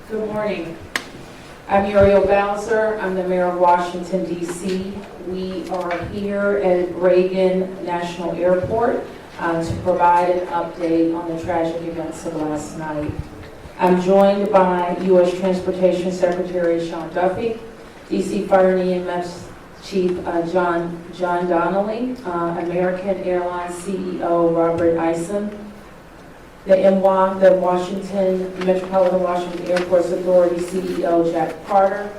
Good morning. I'm Muriel Bowser. I'm the mayor of Washington, D.C. We are here at Reagan National Airport to provide an update on the tragic events of last night. I'm joined by U.S. Transportation Secretary Sean Duffy, D.C. Fire and EMS Chief John Donnelly, American Airlines CEO Robert Eisen, the MWA, the Metropolitan Washington Airports Authority CEO Jack Carter,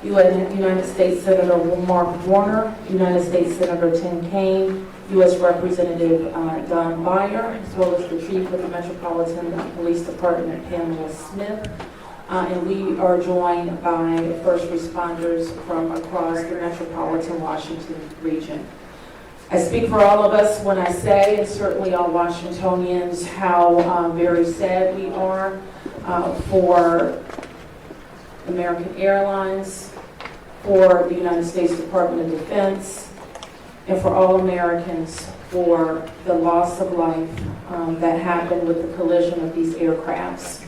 United States Senator Mark Warner, United States Senator Tim Kaine, U.S. Representative Don Beyer, as well as the Chief of the Metropolitan Police Department, Pamela Smith. And we are joined by first responders from across the Metropolitan Washington region. I speak for all of us when I say, and certainly all Washingtonians, how very sad we are for American Airlines, for the United States Department of Defense, and for all Americans for the loss of life that happened with the collision of these aircrafts.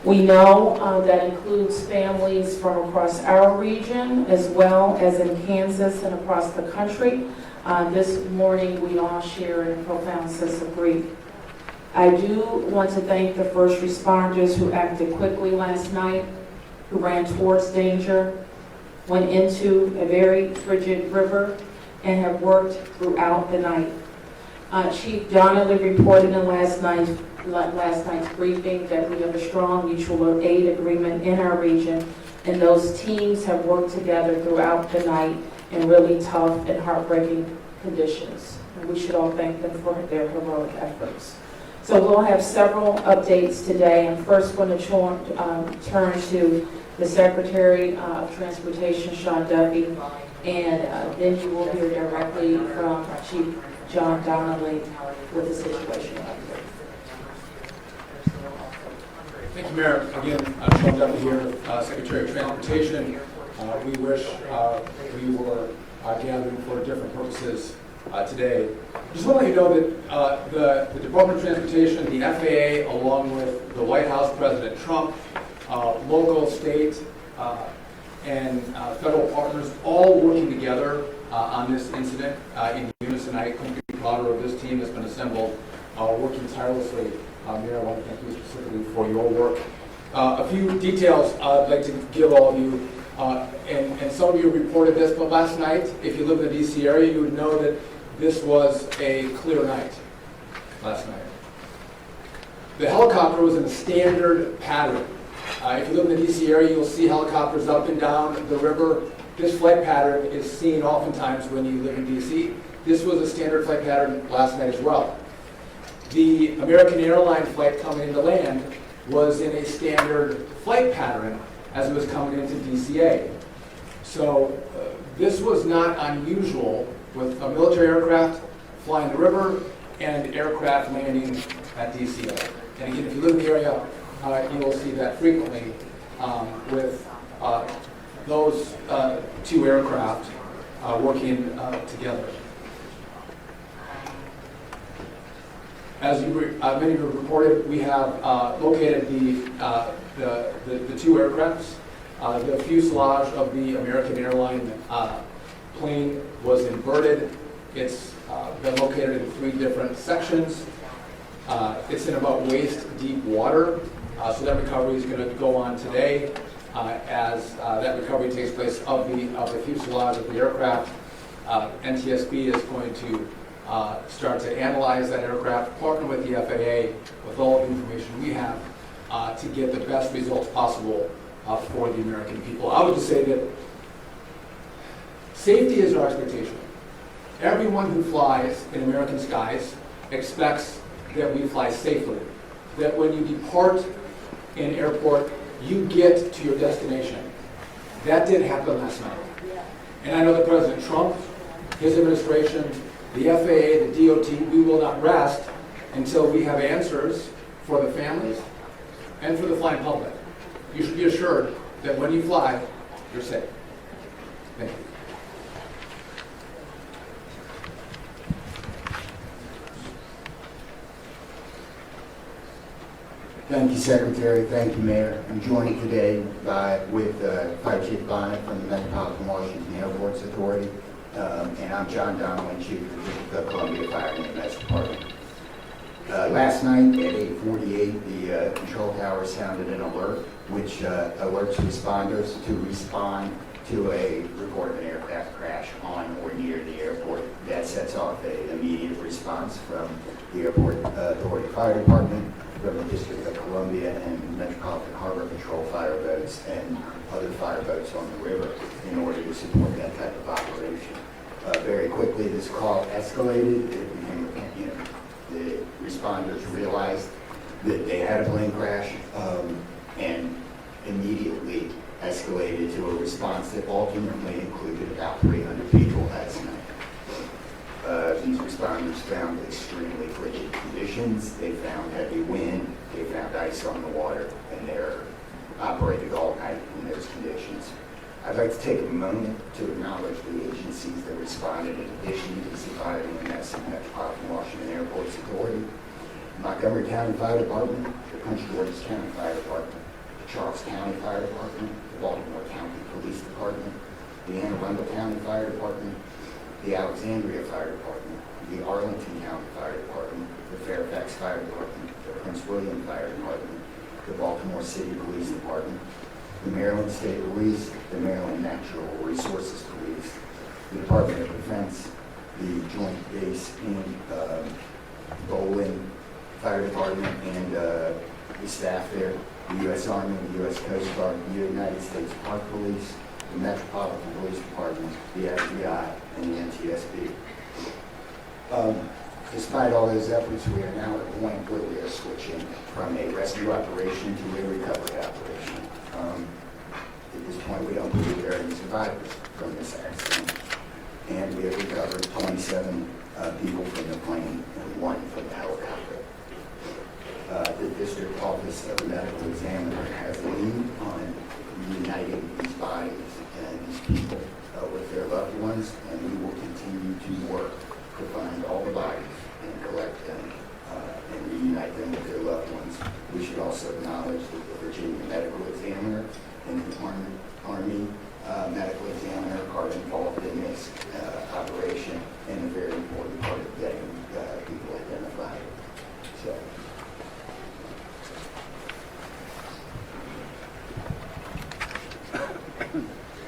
We know that includes families from across our region, as well as in Kansas and across the country. This morning, we all share in a profound sense of grief. I do want to thank the first responders who acted quickly last night, who ran towards danger, went into a very frigid river, and have worked throughout the night. Chief Donnelly reported in last night's briefing that we have a strong mutual aid agreement in our region, and those teams have worked together throughout the night in really tough and heartbreaking conditions. And we should all thank them for their heroic efforts. So we'll have several updates today. I'm first going to turn to the Secretary of Transportation, Sean Duffy, and then you will hear directly from Chief John Donnelly with the situation update. Thank you, Mayor. Again, Sean Duffy here, Secretary of Transportation. We wish we were gathering for different purposes today. Just want to let you know that the Department of Transportation, the FAA, along with the White House, President Trump, local, state, and federal partners, all working together on this incident in unison. I couldn't be prouder of this team that's been assembled, working tirelessly. Mayor, I want to thank you specifically for your work. A few details I'd like to give all of you. And some of you reported this, but last night, if you live in the D.C. area, you would know that this was a clear night last night. The helicopter was in a standard pattern. If you live in the D.C. area, you'll see helicopters up and down the river. This flight pattern is seen oftentimes when you live in D.C. This was a standard flight pattern last night as well. The American Airline flight coming into land was in a standard flight pattern as it was coming into DCA. So this was not unusual with a military aircraft flying the river and aircraft landing at DCA. And again, if you live in the area, you will see that frequently with those two aircraft working together. As many of you have reported, we have located the two aircrafts. The fuselage of the American Airline plane was inverted. It's been located in 3 different sections. It's in about waist-deep water, so that recovery is going to go on today as that recovery takes place of the fuselage of the aircraft. NTSB is going to start to analyze that aircraft, partner with the FAA with all the information we have to get the best results possible for the American people. I would just say that safety is our expectation. Everyone who flies in American skies expects that we fly safely, that when you depart an airport, you get to your destination. That did happen last night. And I know that President Trump, his administration, the FAA, the DOT, we will not rest until we have answers for the families and for the flying public. You should be assured that when you fly, you're safe. Thank you. Thank you, Secretary. Thank you, Mayor. I'm joined today with Fire Chief Bonnet from the Metropolitan Washington Airports Authority, and I'm John Donnelly, Chief of the Columbia Fire and EMS Department. Last night at 8:48, the control tower sounded an alert, which alerts responders to respond to a report of an aircraft crash on or near the airport. That sets off an immediate response from the Airport Authority Fire Department, from the District of Columbia and Metropolitan Harbor Patrol fire boats and other fire boats on the river in order to support that type of operation. Very quickly, this call escalated. It became, the responders realized that they had a plane crash and immediately escalated to a response that ultimately included about 300 people last night. These responders found extremely frigid conditions. They found heavy wind. They found ice on the water, and they're operated all night in those conditions. I'd like to take a moment to acknowledge the agencies that responded in addition to the Fire and EMS and Metropolitan Washington Airports Authority: Montgomery County Fire Department, the Prince George's County Fire Department, the Charles County Fire Department, the Baltimore County Police Department, the Anne Arundel County Fire Department, the Alexandria Fire Department, the Arlington County Fire Department, the Fairfax Fire Department, the Prince William Fire Department, the Baltimore City Police Department, the Maryland State Police, the Maryland Natural Resources Police, the Department of Defense, the Joint Base in Bowling Fire Department, and the staff there, the U.S. Army, the U.S. Coast Guard, the United States Park Police, the Metropolitan Police Department, the FBI, and the NTSB. Despite all those efforts, we are now at a point where we are switching from a rescue operation to a recovery operation. At this point, we don't believe there are any survivors from this accident, and we have recovered 27 people from the plane and 1 from the helicopter. The District Office of the Medical Examiner has a lead on reuniting these bodies and these people with their loved ones, and we will continue to work to find all the bodies and collect them and reunite them with their loved ones. We should also acknowledge that the Virginia Medical Examiner and the Army Medical Examiner are involved in this operation and a very important part of getting people identified. So.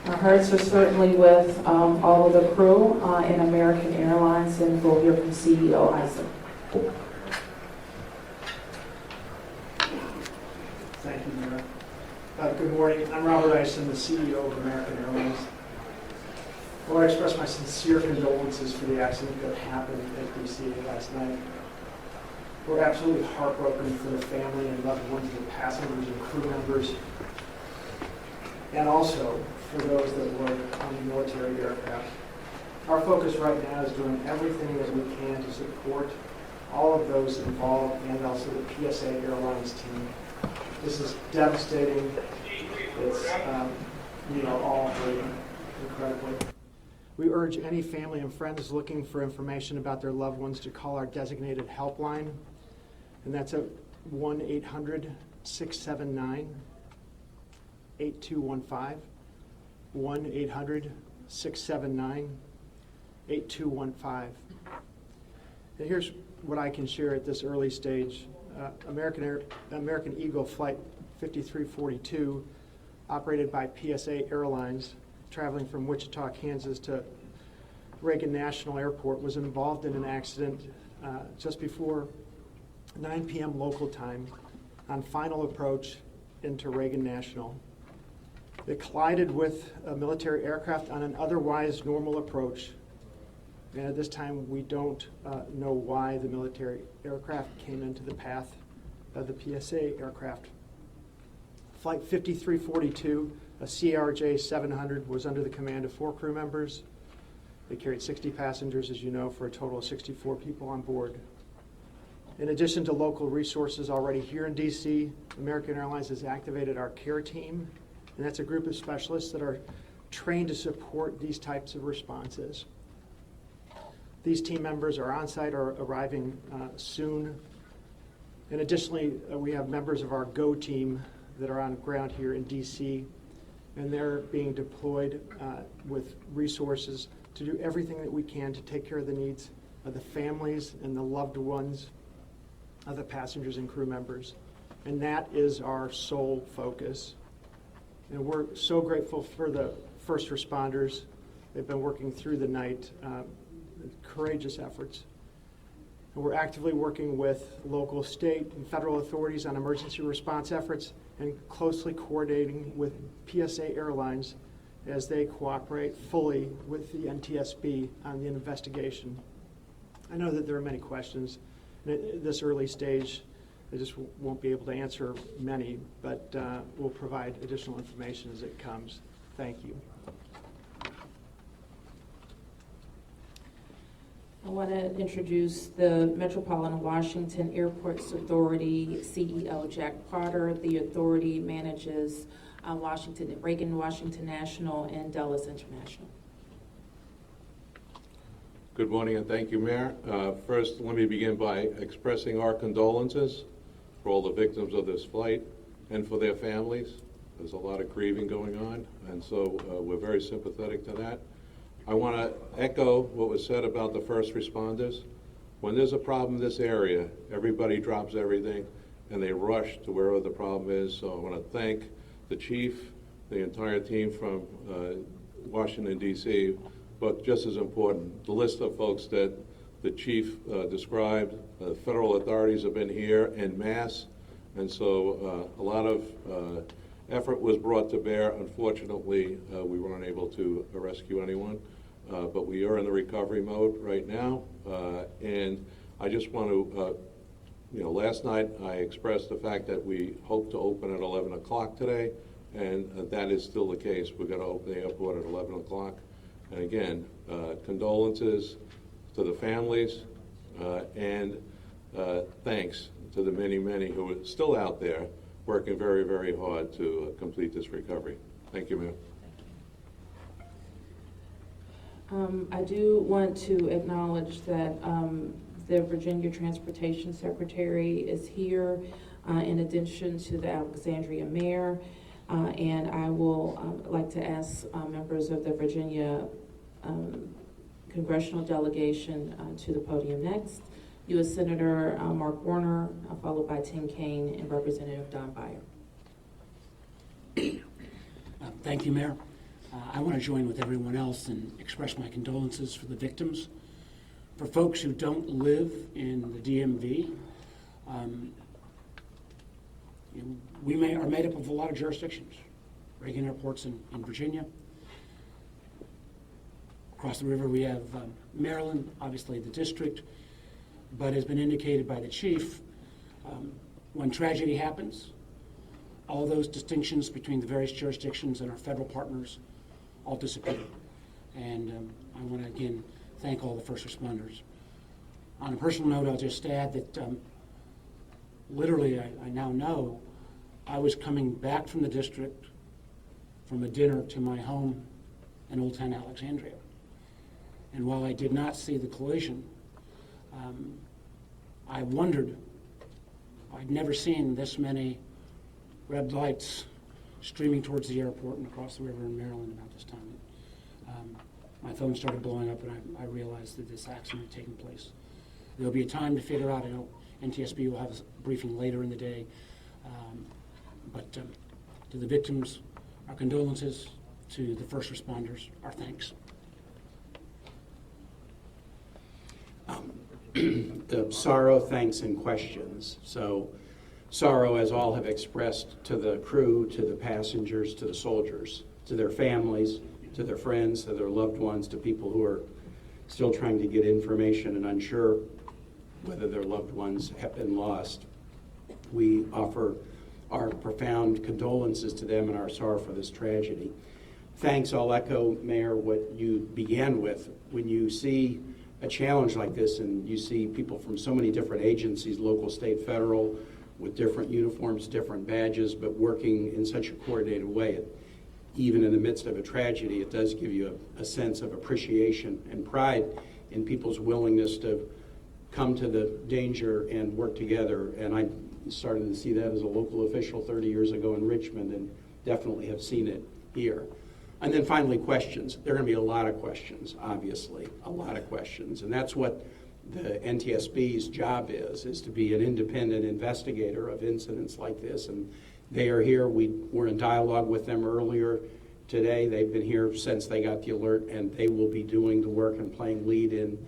Our hearts are certainly with all of the crew in American Airlines, and we'll hear from CEO Isaac. Thank you, Mayor. Good morning. I'm Robert Ison, the CEO of American Airlines. I want to express my sincere condolences for the accident that happened at DC last night. We're absolutely heartbroken for the family and loved ones of the passengers and crew members, and also for those that work on the military aircraft. Our focus right now is doing everything that we can to support all of those involved and also the PSA Airlines team. This is devastating. It's, we are all hurting incredibly. We urge any family and friends looking for information about their loved ones to call our designated helpline, and that's at 1-800-679-8215. 1-800-679-8215. And here's what I can share at this early stage. American Eagle Flight 5342, operated by PSA Airlines, traveling from Wichita, Kansas to Reagan National Airport, was involved in an accident just before 9 p.m. local time on final approach into Reagan National. It collided with a military aircraft on an otherwise normal approach. And at this time, we don't know why the military aircraft came into the path of the PSA aircraft. Flight 5342, a CRJ 700, was under the command of 4 crew members. They carried 60 passengers, as you know, for a total of 64 people on board. In addition to local resources already here in DC, American Airlines has activated our care team, and that's a group of specialists that are trained to support these types of responses. These team members are on site or arriving soon, And additionally, we have members of our GO team that are on ground here in DC, and they're being deployed with resources to do everything that we can to take care of the needs of the families and the loved ones of the passengers and crew members. And that is our sole focus. And we're so grateful for the first responders. They've been working through the night, courageous efforts. And we're actively working with local, state, and federal authorities on emergency response efforts and closely coordinating with PSA Airlines as they cooperate fully with the NTSB on the investigation. I know that there are many questions. And at this early stage, I just won't be able to answer many, but we'll provide additional information as it comes. Thank you. I want to introduce the Metropolitan Washington Airports Authority CEO, Jack Potter. The authority manages Reagan Washington National and Dulles International. Good morning and thank you, Mayor. First, let me begin by expressing our condolences for all the victims of this flight and for their families. There's a lot of grieving going on, and so we're very sympathetic to that. I want to echo what was said about the first responders. When there's a problem in this area, everybody drops everything and they rush to wherever the problem is. So I want to thank the chief, the entire team from Washington, D.C., but just as important, the list of folks that the chief described. Federal authorities have been here en masse, and so a lot of effort was brought to bear. Unfortunately, we weren't able to rescue anyone, but we are in the recovery mode right now. And I just want to, last night I expressed the fact that we hope to open at 11 o'clock today, and that is still the case. We're going to open the airport at 11 o'clock. And again, condolences to the families, and thanks to the many, many who are still out there working very, very hard to complete this recovery. Thank you, ma'am. I do want to acknowledge that the Virginia Transportation Secretary is here, in addition to the Alexandria Mayor, and I will like to ask members of the Virginia Congressional delegation to the podium next. U.S. Senator Mark Warner, followed by Tim Kaine and Representative Don Beyer. Thank you, Mayor. I want to join with everyone else and express my condolences for the victims. For folks who don't live in the DMV, we are made up of a lot of jurisdictions. Reagan Airport's in Virginia. Across the river we have Maryland, obviously the district, but as been indicated by the chief, when tragedy happens, all those distinctions between the various jurisdictions and our federal partners all disappear. And I want to again thank all the first responders. On a personal note, I'll just add that literally I now know I was coming back from the district from a dinner to my home in Old Town Alexandria. And while I did not see the collision, I wondered, I'd never seen this many red lights streaming towards the airport and across the river in Maryland about this time. My phone started blowing up and I realized that this accident had taken place. There'll be a time to figure out, I know NTSB will have a briefing later in the day, but to the victims, our condolences. To the first responders, our thanks. The sorrow, thanks, and questions. So sorrow, as all have expressed, to the crew, to the passengers, to the soldiers, to their families, to their friends, to their loved ones, to people who are still trying to get information and unsure whether their loved ones have been lost. We offer our profound condolences to them and our sorrow for this tragedy. Thanks, I'll echo, Mayor, what you began with. When you see a challenge like this and you see people from so many different agencies, local, state, federal, with different uniforms, different badges, but working in such a coordinated way, even in the midst of a tragedy, it does give you a sense of appreciation and pride in people's willingness to come to the danger and work together. And I started to see that as a local official 30 years ago in Richmond, and definitely have seen it here. And then finally, questions. There are going to be a lot of questions, obviously, a lot of questions. And that's what the NTSB's job is to be an independent investigator of incidents like this. And they are here. We were in dialogue with them earlier today. They've been here since they got the alert, and they will be doing the work and playing lead in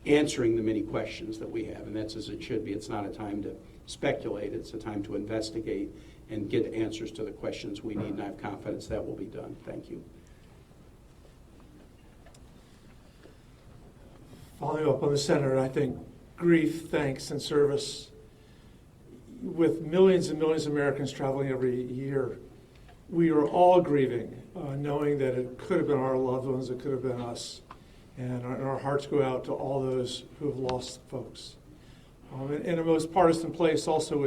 answering the many questions that we have. And that's as it should be. It's not a time to speculate. It's a time to investigate and get answers to the questions we need, and I have confidence that will be done. Thank you. Following up on the Senator, I think grief, thanks, and service, with millions and millions of Americans traveling every year, we are all grieving, knowing that it could have been our loved ones, it could have been us. And our hearts go out to all those who have lost folks. In a most partisan place, also,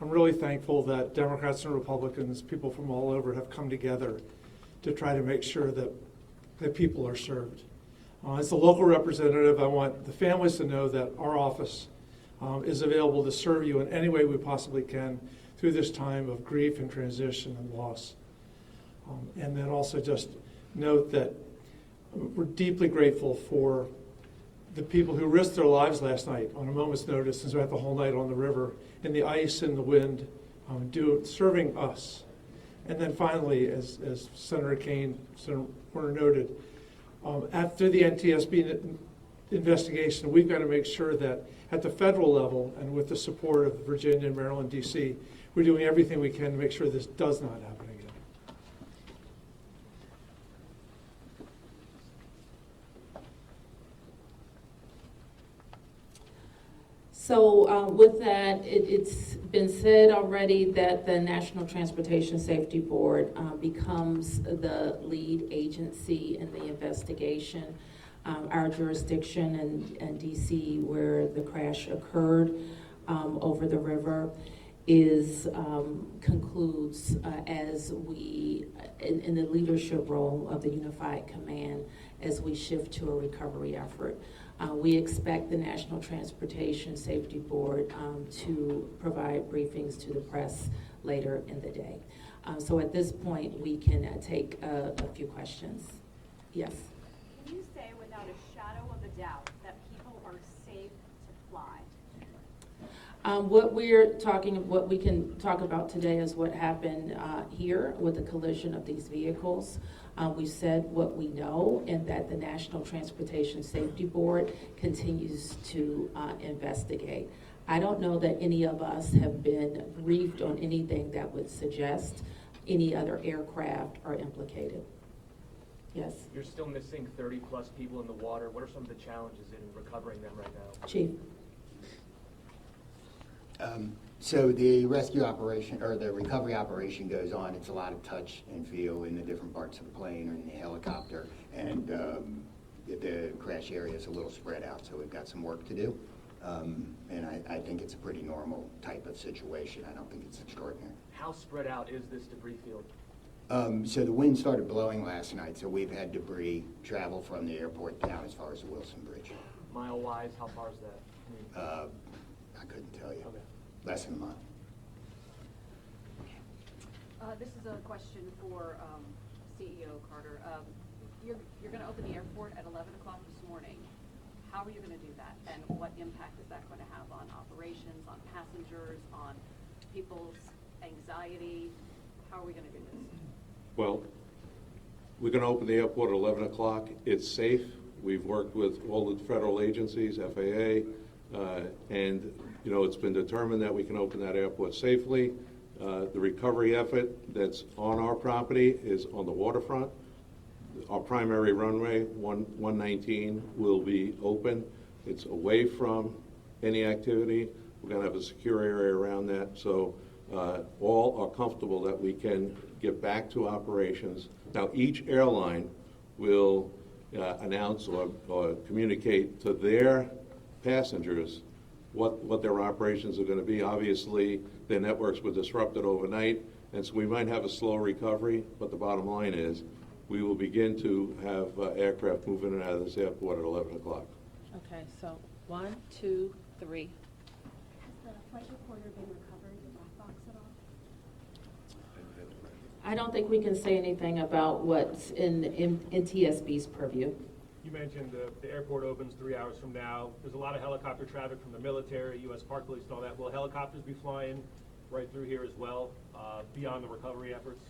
I'm really thankful that Democrats and Republicans, people from all over, have come together to try to make sure that people are served. As a local representative, I want the families to know that our office is available to serve you in any way we possibly can through this time of grief and transition and loss. And then also just note that we're deeply grateful for the people who risked their lives last night on a moment's notice and spent the whole night on the river in the ice and the wind, serving us. And then finally, as Senator Kane, Senator Warner noted, after the NTSB investigation, we've got to make sure that at the federal level and with the support of Virginia, Maryland, D.C., we're doing everything we can to make sure this does not happen again. So with that, it's been said already that the National Transportation Safety Board becomes the lead agency in the investigation. Our jurisdiction in D.C., where the crash occurred over the river, concludes as we, in the leadership role of the Unified Command, as we shift to a recovery effort. We expect the National Transportation Safety Board to provide briefings to the press later in the day. So at this point, we can take a few questions. Yes? Can you say without a shadow of a doubt that people are safe to fly? What we can talk about today is what happened here with the collision of these vehicles. We said what we know, and that the National Transportation Safety Board continues to investigate. I don't know that any of us have been briefed on anything that would suggest any other aircraft are implicated. Yes? You're still missing 30 plus people in the water. What are some of the challenges in recovering them right now? Chief? So the rescue operation, or the recovery operation, goes on. It's a lot of touch and feel in the different parts of the plane or in the helicopter, and the crash area is a little spread out, so we've got some work to do. And I think it's a pretty normal type of situation. I don't think it's extraordinary. How spread out is this debris field? So the wind started blowing last night, so we've had debris travel from the airport down as far as the Wilson Bridge. Mile-wise, how far is that? I couldn't tell you. Okay. Less than a mile. This is a question for CEO Carter. You're going to open the airport at 11 o'clock this morning. How are you going to do that? And what impact is that going to have on operations, on passengers, on people's anxiety? How are we going to do this? Well, we're going to open the airport at 11 o'clock. It's safe. We've worked with all the federal agencies, FAA, and it's been determined that we can open that airport safely. The recovery effort that's on our property is on the waterfront. Our primary runway, 119, will be open. It's away from any activity. We're going to have a secure area around that, so all are comfortable that we can get back to operations. Now, each airline will announce or communicate to their passengers what their operations are going to be. Obviously, their networks were disrupted overnight, and so we might have a slow recovery, but the bottom line is we will begin to have aircraft moving in and out of this airport at 11 o'clock. Okay, so 1, 2, 3. Has the flight recorder been recovered, the black box at all? I don't think we can say anything about what's in TSB's purview. You mentioned the airport opens 3 hours from now. There's a lot of helicopter traffic from the military, U.S. Park Police and all that. Will helicopters be flying right through here as well, beyond the recovery efforts?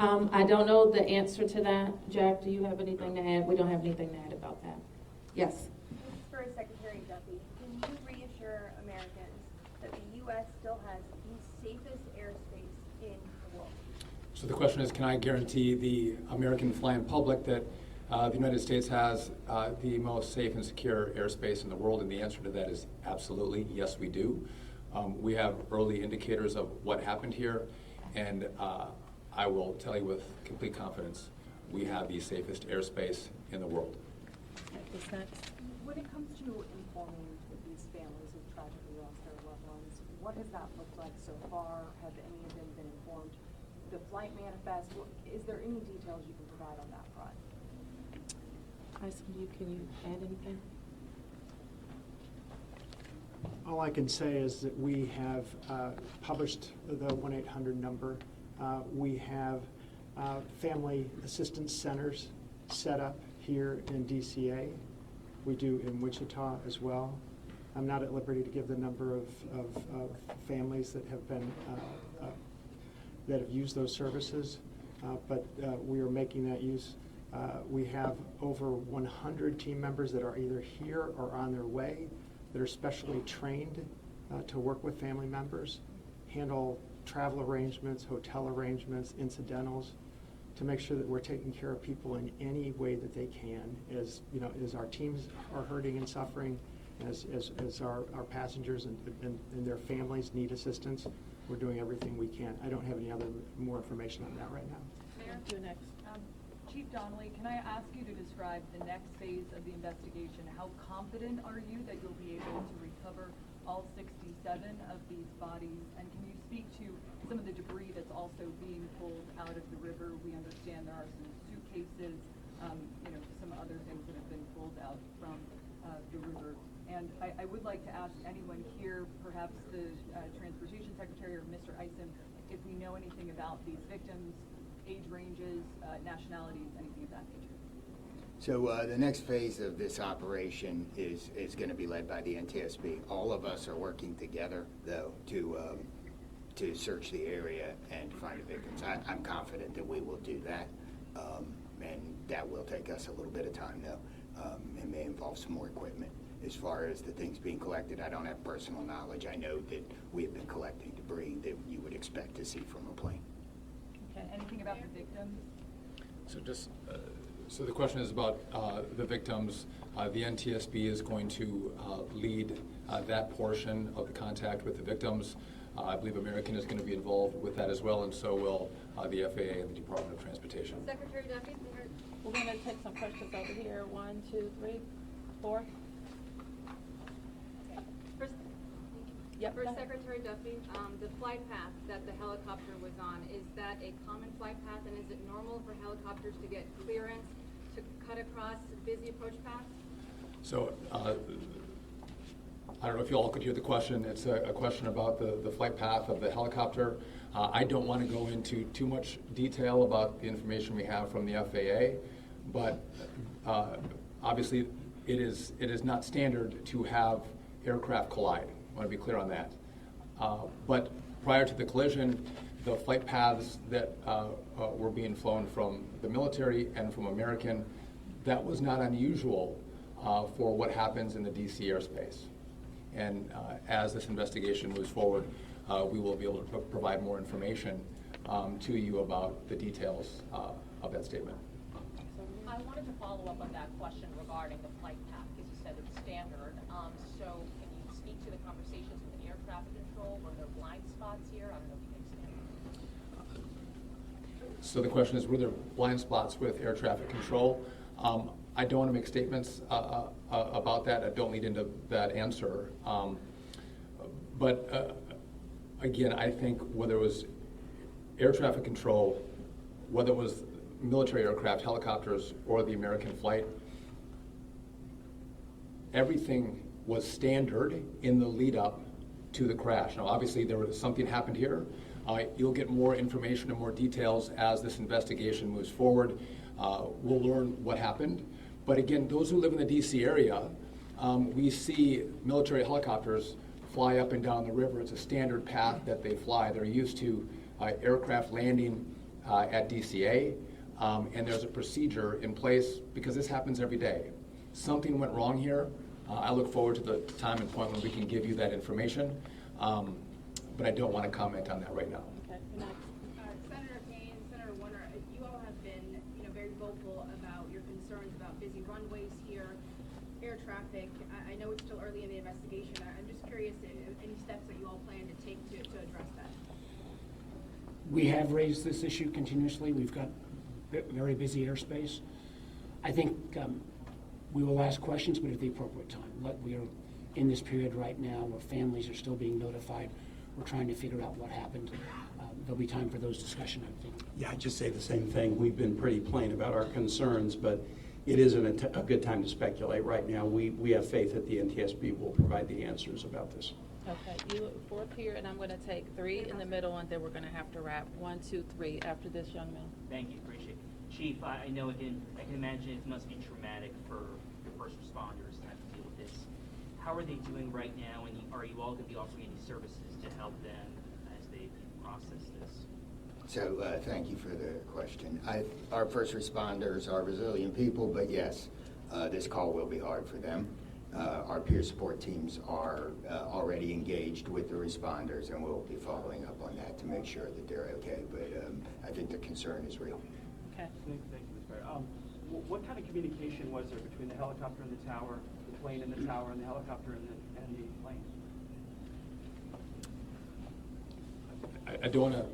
I don't know the answer to that. Jack, do you have anything to add? We don't have anything to add about that. Yes. This is for Secretary Duffy. Can you reassure Americans that the U.S. still has the safest airspace in the world? So the question is, can I guarantee the American flying public that the United States has the most safe and secure airspace in the world? And the answer to that is absolutely, yes, we do. We have early indicators of what happened here, and I will tell you with complete confidence, we have the safest airspace in the world. Who's next? When it comes to informing these families who've tragically lost their loved ones, what has that looked like so far? Have any of them been informed? The flight manifest, is there any details you can provide on that front? Can you add anything? All I can say is that we have published the 1-800 number. We have family assistance centers set up here in DCA. We do in Wichita as well. I'm not at liberty to give the number of families that have been that have used those services, but we are making that use. We have over 100 team members that are either here or on their way that are specially trained to work with family members, handle travel arrangements, hotel arrangements, incidentals, to make sure that we're taking care of people in any way that they can. As you know, as our teams are hurting and suffering, as our passengers and their families need assistance, we're doing everything we can. I don't have any more information on that right now. Mayor? Do next. Chief Donnelly, can I ask you to describe the next phase of the investigation? How confident are you that you'll be able to recover all 67 of these bodies? And can you speak to some of the debris that's also being pulled out of the river? We understand there are some suitcases, some other things that have been pulled out from the river. And I would like to ask anyone here, perhaps the Transportation Secretary or Mr. Isom, if we know anything about these victims, age ranges, nationalities, anything of that nature. So the next phase of this operation is going to be led by the NTSB. All of us are working together, though, to search the area and find the victims. I'm confident that we will do that, and that will take us a little bit of time, though. It may involve some more equipment. As far as the things being collected, I don't have personal knowledge. I know that we have been collecting debris that you would expect to see from a plane. Okay. Anything about the victims? So just, so the question is about the victims. The NTSB is going to lead that portion of the contact with the victims. I believe American is going to be involved with that as well, and so will the FAA and the Department of Transportation. Secretary Duffy? We're going to take some questions over here. 1, 2, 3, 4. Yep. For Secretary Duffy, the flight path that the helicopter was on, is that a common flight path, and is it normal for helicopters to get clearance to cut across busy approach paths? So I don't know if you all could hear the question. It's a question about the flight path of the helicopter. I don't want to go into too much detail about the information we have from the FAA, but obviously it is not standard to have aircraft collide. I want to be clear on that. But prior to the collision, the flight paths that were being flown from the military and from American, that was not unusual for what happens in the DC airspace. And as this investigation moves forward, we will be able to provide more information to you about the details of that statement. I wanted to follow up on that question regarding the flight path, because you said it's standard. So can you speak to the conversations with the air traffic control? Were there blind spots here? I don't know if you can expand. So the question is, were there blind spots with air traffic control? I don't want to make statements about that. I don't lead into that answer. But again, I think whether it was air traffic control, whether it was military aircraft, helicopters, or the American flight, everything was standard in the lead up to the crash. Now, obviously, there was something happened here. You'll get more information and more details as this investigation moves forward. We'll learn what happened. But again, those who live in the DC area, we see military helicopters fly up and down the river. It's a standard path that they fly. They're used to aircraft landing at DCA, and there's a procedure in place because this happens every day. Something went wrong here. I look forward to the time and point when we can give you that information, but I don't want to comment on that right now. Okay, next. Senator Payne, Senator Warner, you all have been, very vocal about your concerns about busy runways here, air traffic. I know it's still early in the investigation. I'm just curious if any steps that you all plan to take to address that. We have raised this issue continuously. We've got very busy airspace. I think we will ask questions, but at the appropriate time. We are in this period right now where families are still being notified. We're trying to figure out what happened. There'll be time for those discussions, I think. Yeah, I'd just say the same thing. We've been pretty plain about our concerns, but it isn't a good time to speculate right now. We have faith that the NTSB will provide the answers about this. Okay, you fourth here, and I'm going to take 3 in the middle, and then we're going to have to wrap 1, 2, 3 after this young man. Thank you, appreciate it. Chief, I know I can imagine it must be traumatic for your first responders to have to deal with this. How are they doing right now, and are you all going to be offering any services to help them as they process this? So thank you for the question. Our first responders are resilient people, but yes, this call will be hard for them. Our peer support teams are already engaged with the responders, and we'll be following up on that to make sure that they're okay. But I think the concern is real. Okay. Thank you, Ms. Barry. What kind of communication was there between the helicopter and the tower, the plane and the tower, and the helicopter and the plane? I don't want to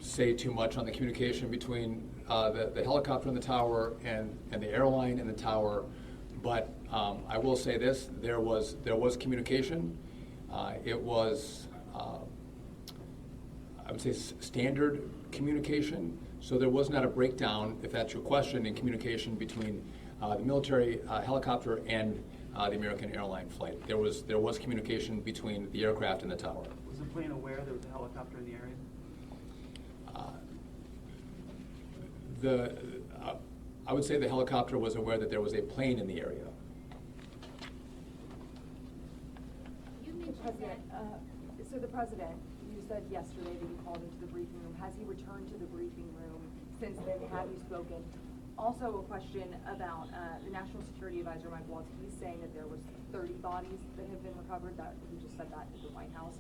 say too much on the communication between the helicopter and the tower and the airline and the tower, but I will say this: there was communication. It was I would say standard communication. So there was not a breakdown, if that's your question, in communication between the military helicopter and the American airline flight. There was communication between the aircraft and the tower. Was the plane aware there was a helicopter in the area? I would say the helicopter was aware that there was a plane in the area. You mentioned that, so the president, you said yesterday that you called into the briefing room. Has he returned to the briefing room since then? Have you spoken? Also a question about the National Security Advisor, Mike Waltz. He's saying that there was 30 bodies that have been recovered. That he just said that at the White House.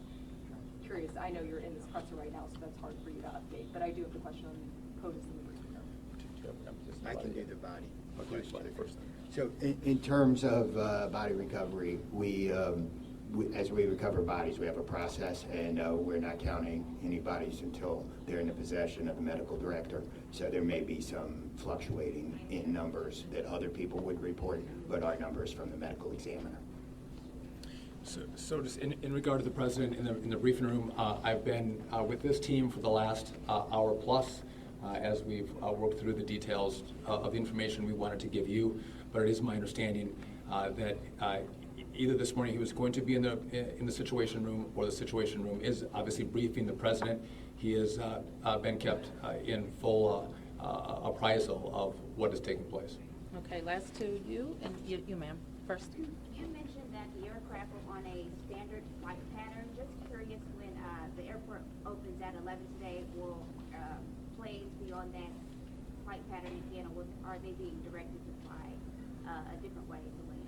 Curious, I know you're in this presser right now, so that's hard for you to update, but I do have the question on POTUS in the briefing room. I can do the body question first. So in terms of body recovery, we as we recover bodies, we have a process, and we're not counting any bodies until they're in the possession of the medical director. So there may be some fluctuating in numbers that other people would report, but our numbers from the medical examiner. So just in regard to the president in the briefing room, I've been with this team for the last hour plus as we've worked through the details of the information we wanted to give you. But it is my understanding that either this morning he was going to be in the Situation Room, or the Situation Room is obviously briefing the president. He has been kept in full appraisal of what is taking place. Okay, last two, you and you ma'am, first. You mentioned that the aircraft were on a standard flight pattern. Just curious, when the airport opens at 11 today, will planes be on that flight pattern again, or are they being directed to fly a different way to land?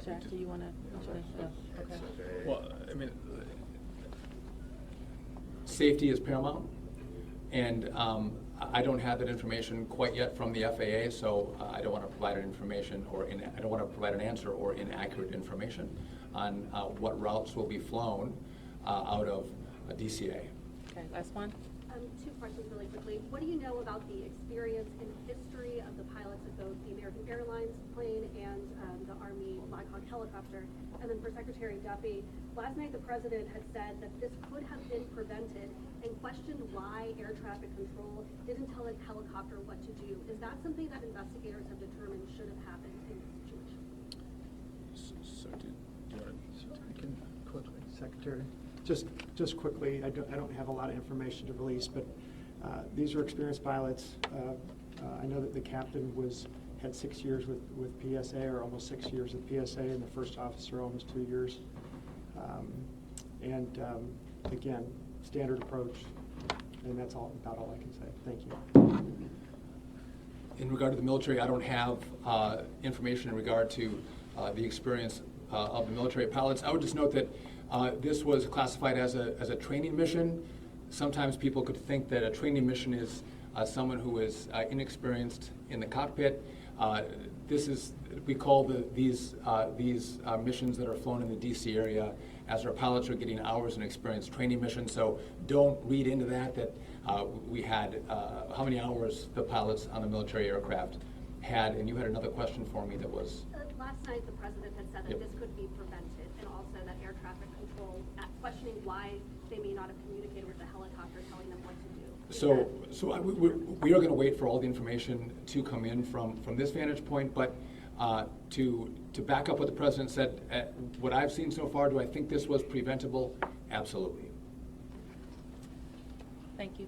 Jack, do you want to? Okay. Well, I mean, safety is paramount, and I don't have that information quite yet from the FAA, so I don't want to provide an information I don't want to provide an answer or inaccurate information on what routes will be flown out of DCA. Okay, last one. 2 questions really quickly. What do you know about the experience and history of the pilots of both the American Airlines plane and the Army Black Hawk helicopter? And then for Secretary Duffy, last night the president had said that this could have been prevented and questioned why air traffic control didn't tell a helicopter what to do. Is that something that investigators have determined should have happened in this situation? I can quickly, Secretary. Just quickly, I don't have a lot of information to release, but these are experienced pilots. I know that the captain had 6 years with PSA, or almost 6 years with PSA, and the first officer almost 2 years. Again, standard approach, and that's about all I can say. Thank you. In regard to the military, I don't have information in regard to the experience of the military pilots. I would just note that this was classified as a training mission. Sometimes people could think that a training mission is someone who is inexperienced in the cockpit. We call these missions that are flown in the DC area as our pilots are getting hours in experience training missions. So don't read into that we had how many hours the pilots on the military aircraft had. And you had another question for me that was. Last night, the president had said that Yep. this could be prevented, and also that air traffic control, questioning why they may not have communicated with the helicopter, telling them what to do. We are going to wait for all the information to come in from this vantage point, but to back up what the president said, what I've seen so far, do I think this was preventable? Absolutely. Thank you.